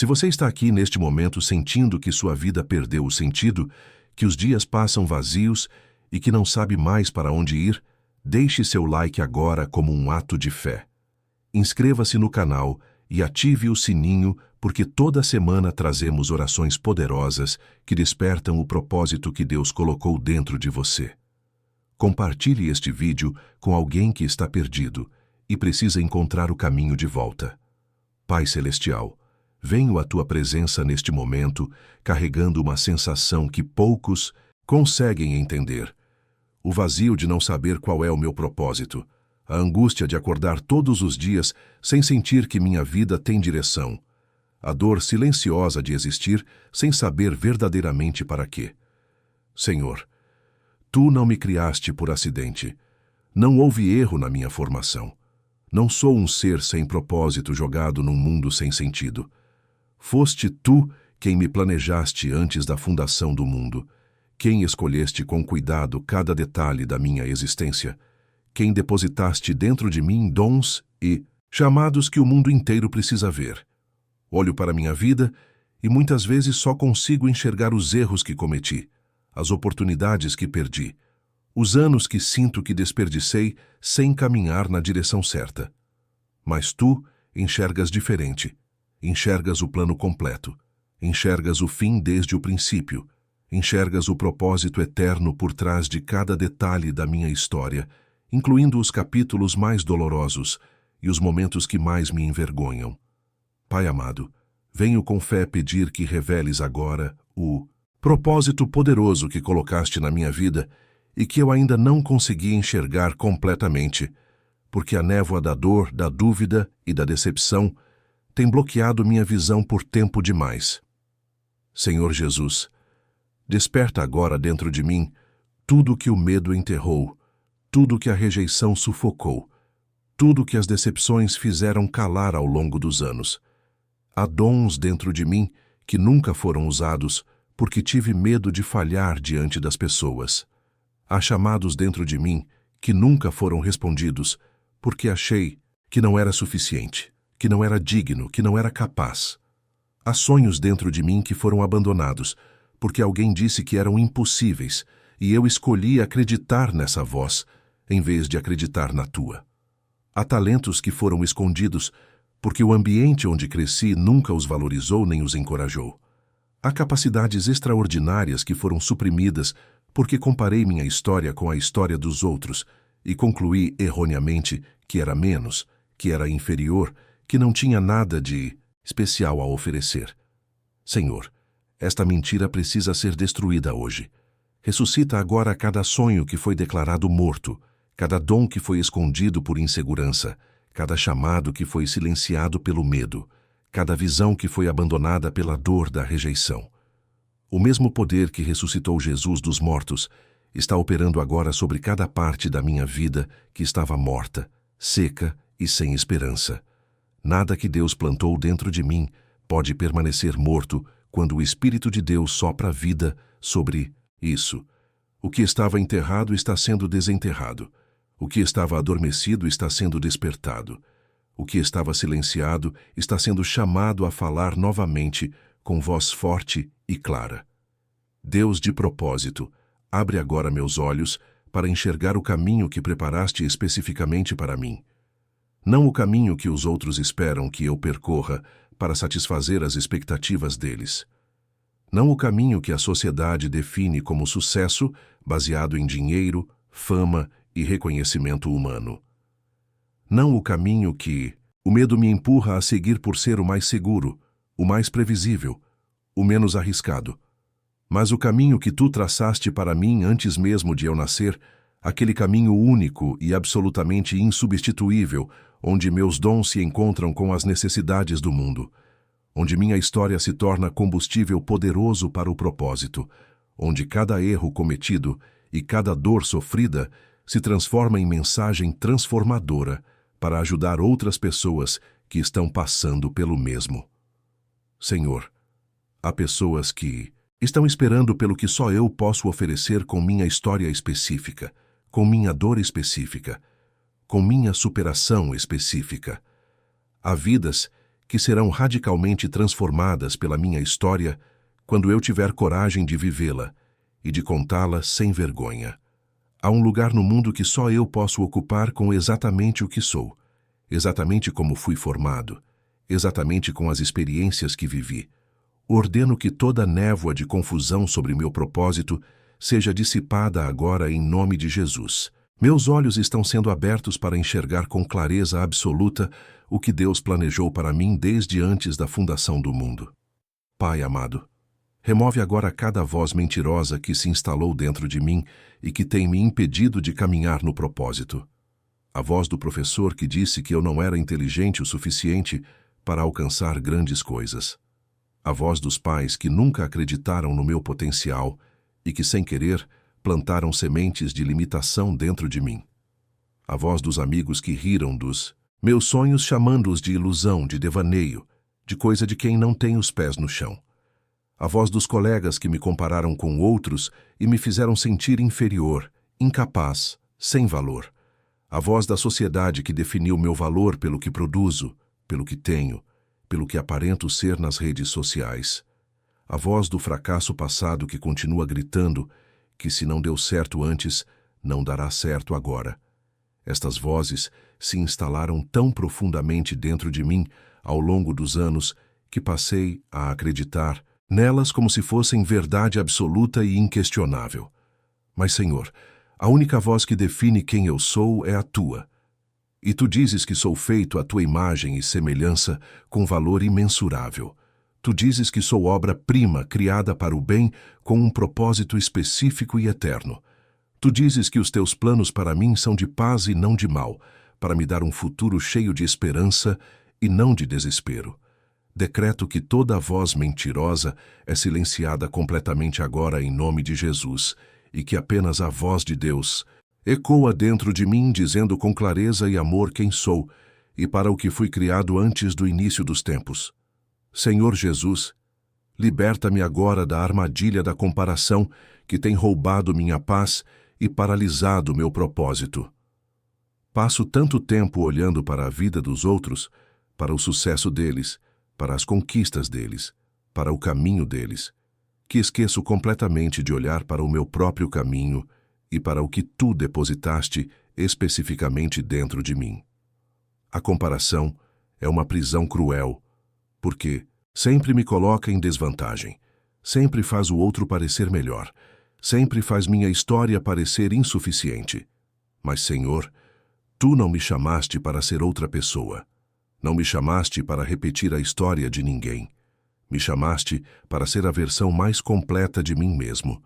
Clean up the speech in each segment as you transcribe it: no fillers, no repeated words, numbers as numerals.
Se você está aqui neste momento sentindo que sua vida perdeu o sentido, que os dias passam vazios e que não sabe mais para onde ir, deixe seu like agora como um ato de fé. Inscreva-se no canal e ative o sininho, porque toda semana trazemos orações poderosas que despertam o propósito que Deus colocou dentro de você. Compartilhe este vídeo com alguém que está perdido e precisa encontrar o caminho de volta. Pai Celestial, venho à Tua presença neste momento, carregando uma sensação que poucos conseguem entender. O vazio de não saber qual é o meu propósito, a angústia de acordar todos os dias sem sentir que minha vida tem direção, a dor silenciosa de existir sem saber verdadeiramente para quê. Senhor, Tu não me criaste por acidente. Não houve erro na minha formação. Não sou um ser sem propósito jogado num mundo sem sentido. Foste Tu quem me planejaste antes da fundação do mundo, quem escolheste com cuidado cada detalhe da minha existência, quem depositaste dentro de mim dons e chamados que o mundo inteiro precisa ver. Olho para minha vida e muitas vezes só consigo enxergar os erros que cometi, as oportunidades que perdi, os anos que sinto que desperdicei sem caminhar na direção certa. Mas Tu enxergas diferente, enxergas o plano completo, enxergas o fim desde o princípio, enxergas o propósito eterno por trás de cada detalhe da minha história, incluindo os capítulos mais dolorosos e os momentos que mais me envergonham. Pai amado, venho com fé pedir que reveles agora o propósito poderoso que colocaste na minha vida e que eu ainda não consegui enxergar completamente, porque a névoa da dor, da dúvida e da decepção tem bloqueado minha visão por tempo demais. Senhor Jesus, desperta agora dentro de mim tudo que o medo enterrou, tudo que a rejeição sufocou, tudo que as decepções fizeram calar ao longo dos anos. Há dons dentro de mim que nunca foram usados porque tive medo de falhar diante das pessoas. Há chamados dentro de mim que nunca foram respondidos porque achei que não era suficiente, que não era digno, que não era capaz. Há sonhos dentro de mim que foram abandonados porque alguém disse que eram impossíveis e eu escolhi acreditar nessa voz em vez de acreditar na Tua. Há talentos que foram escondidos porque o ambiente onde cresci nunca os valorizou nem os encorajou. Há capacidades extraordinárias que foram suprimidas porque comparei minha história com a história dos outros e concluí erroneamente que era menos, que era inferior, que não tinha nada de especial a oferecer. Senhor, esta mentira precisa ser destruída hoje. Ressuscita agora cada sonho que foi declarado morto, cada dom que foi escondido por insegurança, cada chamado que foi silenciado pelo medo, cada visão que foi abandonada pela dor da rejeição. O mesmo poder que ressuscitou Jesus dos mortos está operando agora sobre cada parte da minha vida que estava morta, seca e sem esperança. Nada que Deus plantou dentro de mim pode permanecer morto quando o Espírito de Deus sopra vida sobre isso. O que estava enterrado está sendo desenterrado. O que estava adormecido está sendo despertado. O que estava silenciado está sendo chamado a falar novamente com voz forte e clara. Deus de propósito, abre agora meus olhos para enxergar o caminho que preparaste especificamente para mim. Não o caminho que os outros esperam que eu percorra para satisfazer as expectativas deles. Não o caminho que a sociedade define como sucesso baseado em dinheiro, fama e reconhecimento humano. Não o caminho que o medo me empurra a seguir por ser o mais seguro, o mais previsível, o menos arriscado. Mas o caminho que Tu traçaste para mim antes mesmo de eu nascer, aquele caminho único e absolutamente insubstituível, onde meus dons se encontram com as necessidades do mundo, onde minha história se torna combustível poderoso para o propósito, onde cada erro cometido e cada dor sofrida se transforma em mensagem transformadora para ajudar outras pessoas que estão passando pelo mesmo. Senhor, há pessoas que estão esperando pelo que só eu posso oferecer com minha história específica, com minha dor específica, com minha superação específica. Há vidas que serão radicalmente transformadas pela minha história quando eu tiver coragem de vivê-la e de contá-la sem vergonha. Há um lugar no mundo que só eu posso ocupar com exatamente o que sou, exatamente como fui formado, exatamente com as experiências que vivi. Ordeno que toda névoa de confusão sobre meu propósito seja dissipada agora em nome de Jesus. Meus olhos estão sendo abertos para enxergar com clareza absoluta o que Deus planejou para mim desde antes da fundação do mundo. Pai amado, remove agora cada voz mentirosa que se instalou dentro de mim e que tem me impedido de caminhar no propósito. A voz do professor que disse que eu não era inteligente o suficiente para alcançar grandes coisas. A voz dos pais que nunca acreditaram no meu potencial e que, sem querer, plantaram sementes de limitação dentro de mim. A voz dos amigos que riram dos meus sonhos, chamando-os de ilusão, de devaneio, de coisa de quem não tem os pés no chão. A voz dos colegas que me compararam com outros e me fizeram sentir inferior, incapaz, sem valor. A voz da sociedade que definiu meu valor pelo que produzo, pelo que tenho, pelo que aparento ser nas redes sociais. A voz do fracasso passado que continua gritando que se não deu certo antes, não dará certo agora. Estas vozes se instalaram tão profundamente dentro de mim ao longo dos anos que passei a acreditar nelas como se fossem verdade absoluta e inquestionável. Mas, Senhor, a única voz que define quem eu sou é a Tua. E Tu dizes que sou feito à Tua imagem e semelhança com valor imensurável. Tu dizes que sou obra-prima criada para o bem com um propósito específico e eterno. Tu dizes que os Teus planos para mim são de paz e não de mal, para me dar um futuro cheio de esperança e não de desespero. Decreto que toda voz mentirosa é silenciada completamente agora em nome de Jesus e que apenas a voz de Deus ecoa dentro de mim dizendo com clareza e amor quem sou e para o que fui criado antes do início dos tempos. Senhor Jesus, liberta-me agora da armadilha da comparação que tem roubado minha paz e paralisado meu propósito. Passo tanto tempo olhando para a vida dos outros, para o sucesso deles, para as conquistas deles, para o caminho deles, que esqueço completamente de olhar para o meu próprio caminho e para o que Tu depositaste especificamente dentro de mim. A comparação é uma prisão cruel, porque sempre me coloca em desvantagem, sempre faz o outro parecer melhor, sempre faz minha história parecer insuficiente. Mas, Senhor, Tu não me chamaste para ser outra pessoa. Não me chamaste para repetir a história de ninguém. Me chamaste para ser a versão mais completa de mim mesmo,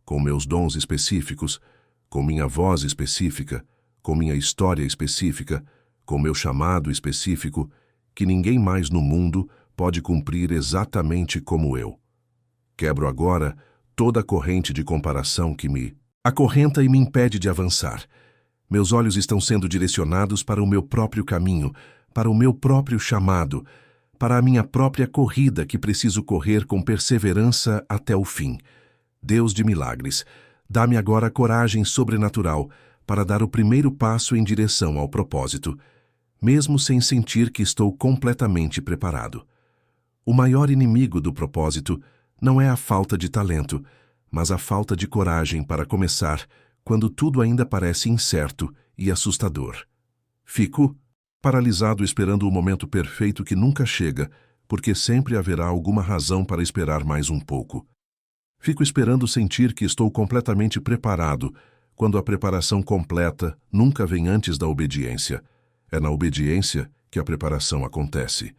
com meus dons específicos, com minha voz específica, com minha história específica, com meu chamado específico, que ninguém mais no mundo pode cumprir exatamente como eu. Quebro agora toda a corrente de comparação que me acorrenta e me impede de avançar. Meus olhos estão sendo direcionados para o meu próprio caminho, para o meu próprio chamado, para a minha própria corrida que preciso correr com perseverança até o fim. Deus de milagres, dá-me agora coragem sobrenatural para dar o primeiro passo em direção ao propósito, mesmo sem sentir que estou completamente preparado. O maior inimigo do propósito não é a falta de talento, mas a falta de coragem para começar quando tudo ainda parece incerto e assustador. Fico paralisado esperando o momento perfeito que nunca chega, porque sempre haverá alguma razão para esperar mais um pouco. Fico esperando sentir que estou completamente preparado, quando a preparação completa nunca vem antes da obediência. É na obediência que a preparação acontece.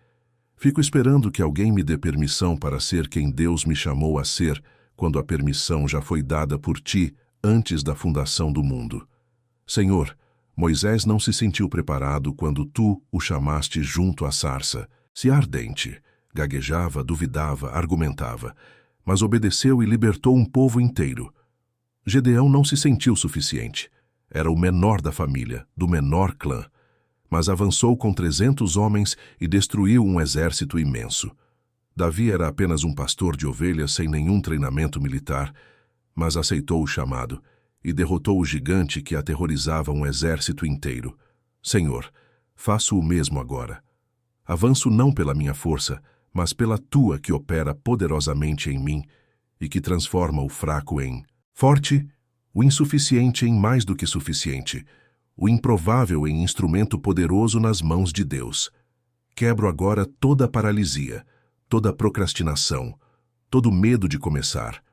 Fico esperando que alguém me dê permissão para ser quem Deus me chamou a ser, quando a permissão já foi dada por Ti antes da fundação do mundo. Senhor, Moisés não se sentiu preparado quando Tu o chamaste junto à sarça. Se ardente, gaguejava, duvidava, argumentava, mas obedeceu e libertou um povo inteiro. Gedeão não se sentiu suficiente. Era o menor da família, do menor clã, mas avançou com 300 homens e destruiu um exército imenso. Davi era apenas um pastor de ovelhas sem nenhum treinamento militar, mas aceitou o chamado e derrotou o gigante que aterrorizava um exército inteiro. Senhor, faço o mesmo agora. Avanço não pela minha força, mas pela tua que opera poderosamente em mim e que transforma o fraco em forte, o insuficiente em mais do que suficiente, o improvável em instrumento poderoso nas mãos de Deus. Quebro agora toda a paralisia, toda a procrastinação, todo medo de começar,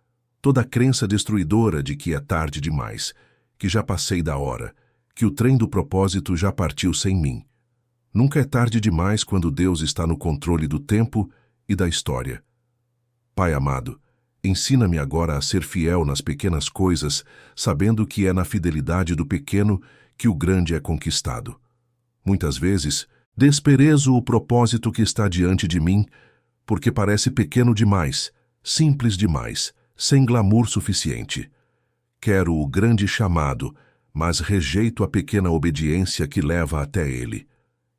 toda a crença destruidora de que é tarde demais, que já passei da hora, que o trem do propósito já partiu sem mim. Nunca é tarde demais quando Deus está no controle do tempo e da história. Pai amado, ensina-me agora a ser fiel nas pequenas coisas, sabendo que é na fidelidade do pequeno que o grande é conquistado. Muitas vezes, desprezo o propósito que está diante de mim, porque parece pequeno demais, simples demais, sem glamour suficiente. Quero o grande chamado, mas rejeito a pequena obediência que leva até ele.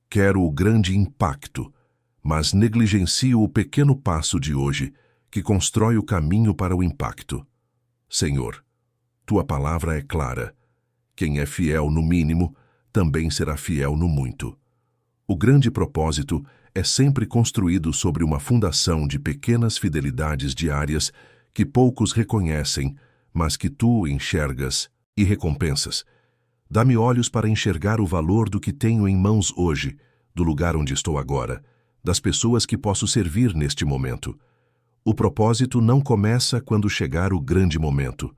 Quero o grande impacto, mas negligencio o pequeno passo de hoje, que constrói o caminho para o impacto. Senhor, tua palavra é clara. Quem é fiel no mínimo, também será fiel no muito. O grande propósito é sempre construído sobre uma fundação de pequenas fidelidades diárias que poucos reconhecem, mas que tu enxergas e recompensas. Dá-me olhos para enxergar o valor do que tenho em mãos hoje, do lugar onde estou agora, das pessoas que posso servir neste momento. O propósito não começa quando chegar o grande momento.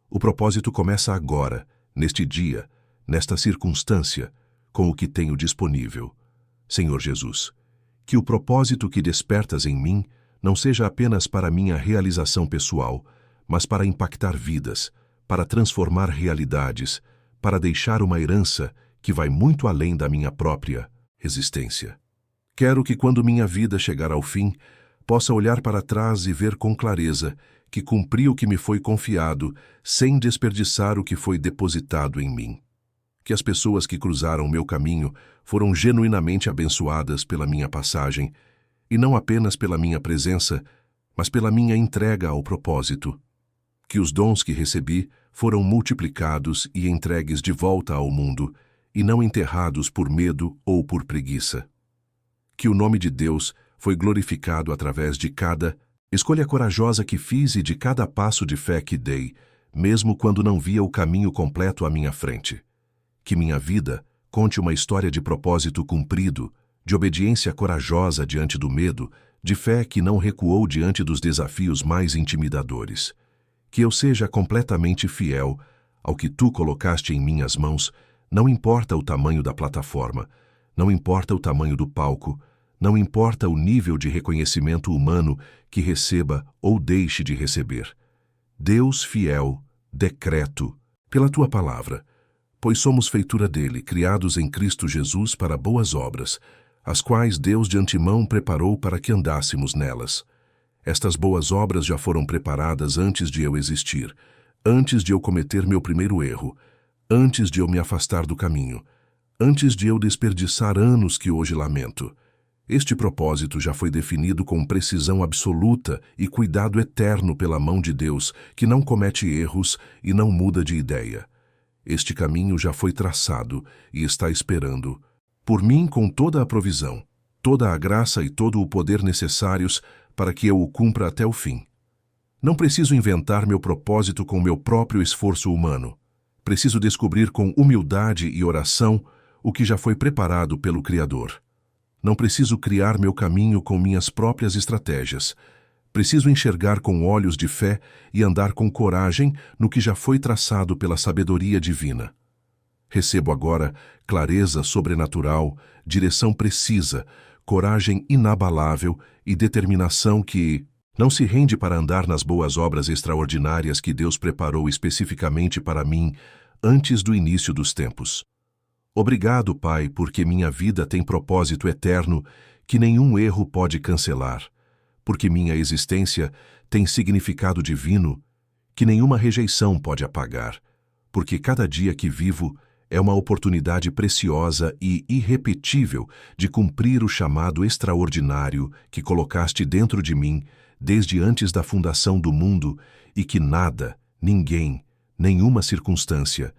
O propósito começa agora, neste dia, nesta circunstância, com o que tenho disponível. Senhor Jesus, que o propósito que despertas em mim não seja apenas para minha realização pessoal, mas para impactar vidas, para transformar realidades, para deixar uma herança que vai muito além da minha própria existência. Quero que quando minha vida chegar ao fim, possa olhar para trás e ver com clareza que cumpri o que me foi confiado, sem desperdiçar o que foi depositado em mim. Que as pessoas que cruzaram meu caminho foram genuinamente abençoadas pela minha passagem, e não apenas pela minha presença, mas pela minha entrega ao propósito. Que os dons que recebi foram multiplicados e entregues de volta ao mundo, e não enterrados por medo ou por preguiça. Que o nome de Deus foi glorificado através de cada escolha corajosa que fiz e de cada passo de fé que dei, mesmo quando não via o caminho completo à minha frente. Que minha vida conte uma história de propósito cumprido, de obediência corajosa diante do medo, de fé que não recuou diante dos desafios mais intimidadores. Que eu seja completamente fiel ao que tu colocaste em minhas mãos, não importa o tamanho da plataforma, não importa o tamanho do palco, não importa o nível de reconhecimento humano que receba ou deixe de receber. Deus fiel, decreto, pela tua palavra, pois somos feitura dele, criados em Cristo Jesus para boas obras, as quais Deus de antemão preparou para que andássemos nelas. Estas boas obras já foram preparadas antes de eu existir, antes de eu cometer meu primeiro erro, antes de eu me afastar do caminho, antes de eu desperdiçar anos que hoje lamento. Este propósito já foi definido com precisão absoluta e cuidado eterno pela mão de Deus, que não comete erros e não muda de ideia. Este caminho já foi traçado e está esperando por mim com toda a provisão, toda a graça e todo o poder necessários para que eu o cumpra até o fim. Não preciso inventar meu propósito com meu próprio esforço humano. Preciso descobrir com humildade e oração o que já foi preparado pelo Criador. Não preciso criar meu caminho com minhas próprias estratégias. Preciso enxergar com olhos de fé e andar com coragem no que já foi traçado pela sabedoria divina. Recebo agora clareza sobrenatural, direção precisa, coragem inabalável e determinação que não se rende para andar nas boas obras extraordinárias que Deus preparou especificamente para mim antes do início dos tempos. Obrigado, Pai, porque minha vida tem propósito eterno que nenhum erro pode cancelar, porque minha existência tem significado divino que nenhuma rejeição pode apagar, porque cada dia que vivo é uma oportunidade preciosa e irrepetível de cumprir o chamado extraordinário que colocaste dentro de mim desde antes da fundação do mundo e que nada, ninguém, nenhuma circunstância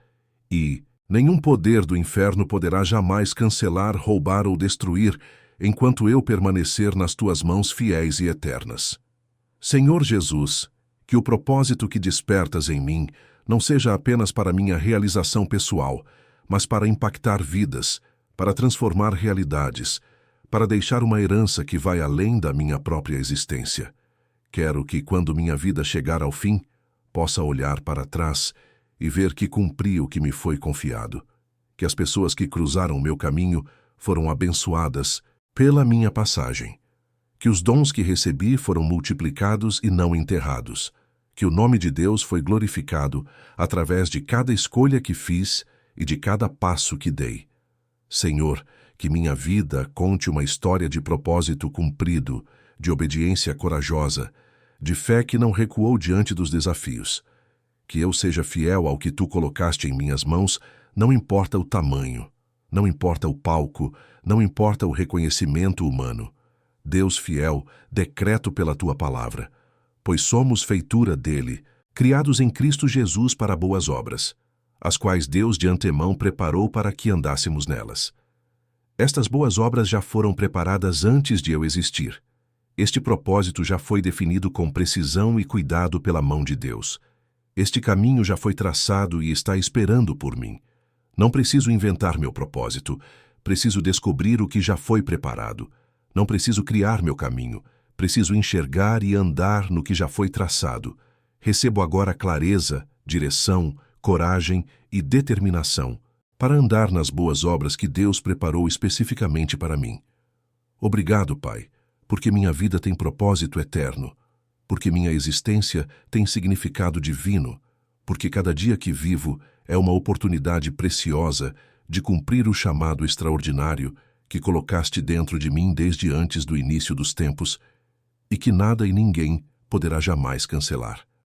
e nenhum poder do inferno poderá jamais cancelar, roubar ou destruir, enquanto eu permanecer nas tuas mãos fiéis e eternas. Senhor Jesus, que o propósito que despertas em mim não seja apenas para minha realização pessoal, mas para impactar vidas, para transformar realidades, para deixar uma herança que vai além da minha própria existência. Quero que, quando minha vida chegar ao fim, possa olhar para trás e ver que cumpri o que me foi confiado, que as pessoas que cruzaram o meu caminho foram abençoadas pela minha passagem, que os dons que recebi foram multiplicados e não enterrados, que o nome de Deus foi glorificado através de cada escolha que fiz e de cada passo que dei. Senhor, que minha vida conte uma história de propósito cumprido, de obediência corajosa, de fé que não recuou diante dos desafios. Que eu seja fiel ao que tu colocaste em minhas mãos, não importa o tamanho, não importa o palco, não importa o reconhecimento humano. Deus fiel, decreto pela tua palavra, pois somos feitura dele, criados em Cristo Jesus para boas obras, as quais Deus de antemão preparou para que andássemos nelas. Estas boas obras já foram preparadas antes de eu existir. Este propósito já foi definido com precisão e cuidado pela mão de Deus. Este caminho já foi traçado e está esperando por mim. Não preciso inventar meu propósito, preciso descobrir o que já foi preparado. Não preciso criar meu caminho, preciso enxergar e andar no que já foi traçado. Recebo agora clareza, direção, coragem e determinação para andar nas boas obras que Deus preparou especificamente para mim. Obrigado, Pai, porque minha vida tem propósito eterno, porque minha existência tem significado divino, porque cada dia que vivo é uma oportunidade preciosa de cumprir o chamado extraordinário que colocaste dentro de mim desde antes do início dos tempos e que nada e ninguém poderá jamais cancelar.